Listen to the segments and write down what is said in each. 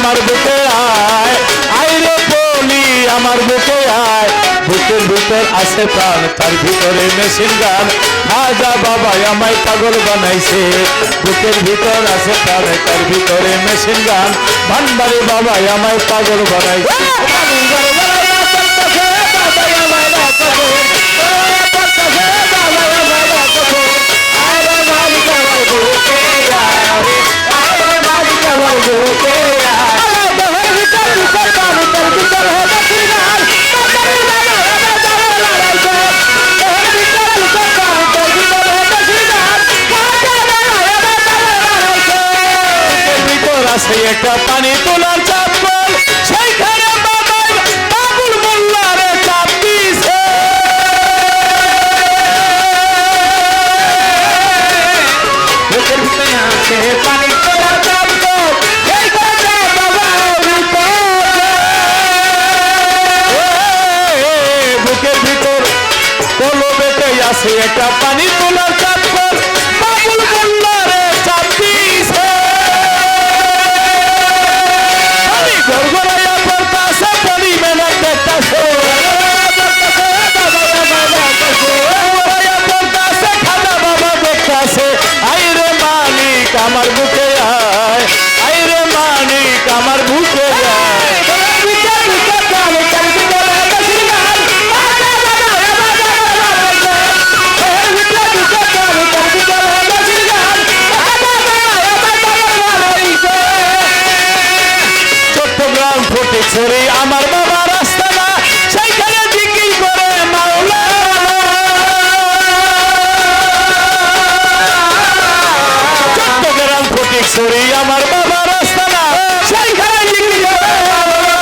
আমার বুকে আয়, আয় রে বলি আমার বুকে আয়। বুকের ভিতর আছে প্রাণ, তার ভিতরে মেশিন গান। খাজা বাবাই আমায় পাগল বানাইছে। বুকের ভিতর আছে প্রাণ, তার ভিতরে মেশিন গান। ভান্ডারি বাবাই আমায় পাগল বানাইছে। একটা পানি তোলার চাপ কল, সেইখানে বাবাই বাবুল মোল্লারে চাপ দিছে। বুকের ভিতরে আছে পানি তোলার চাপ কল, সেইখানে বুকের ভিতর কলো বেটে আছে একটা পানি তোলার চাপ কল, বাবুল মোল্লারে চাপ দিছে। আমার বুকে আয়, আয় রে মানিক আমার বুকে আয়। চট্টগ্রাম ফটিকছড়ি আমার বাবা রাস্তা না, সেইখানে জিকির করে মাওলা। চট্টগ্রাম ফটিকছড়ি আমার বাবা রাস্তা না, সেইখানে জিকির করে মাওলা।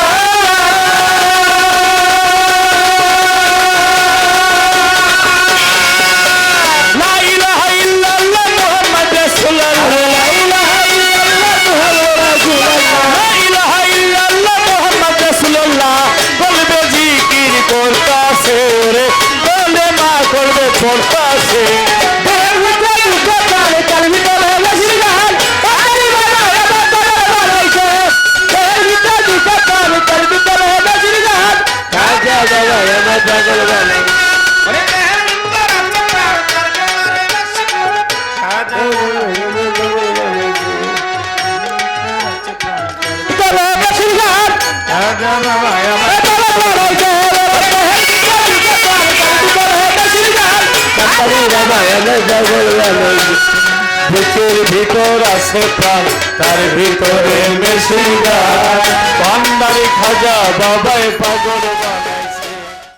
লা ইলাহা ইল্লাল্লাহ মুহাম্মদ রাসূলুল্লাহ, লা ইলাহা ইল্লাল্লাহ মুহাম্মদ রাসূলুল্লাহ, লা ইলাহা ইল্লাল্লাহ মুহাম্মদ রাসূলুল্লাহ। বলবে জিকির করতাছে রে, বলে মা করবে পড়তাছে। বুকের ভিতর আছে প্রাণ, তার ভিতরে মেশিন গান। ভান্ডারি খাজা বাবাই পাগল।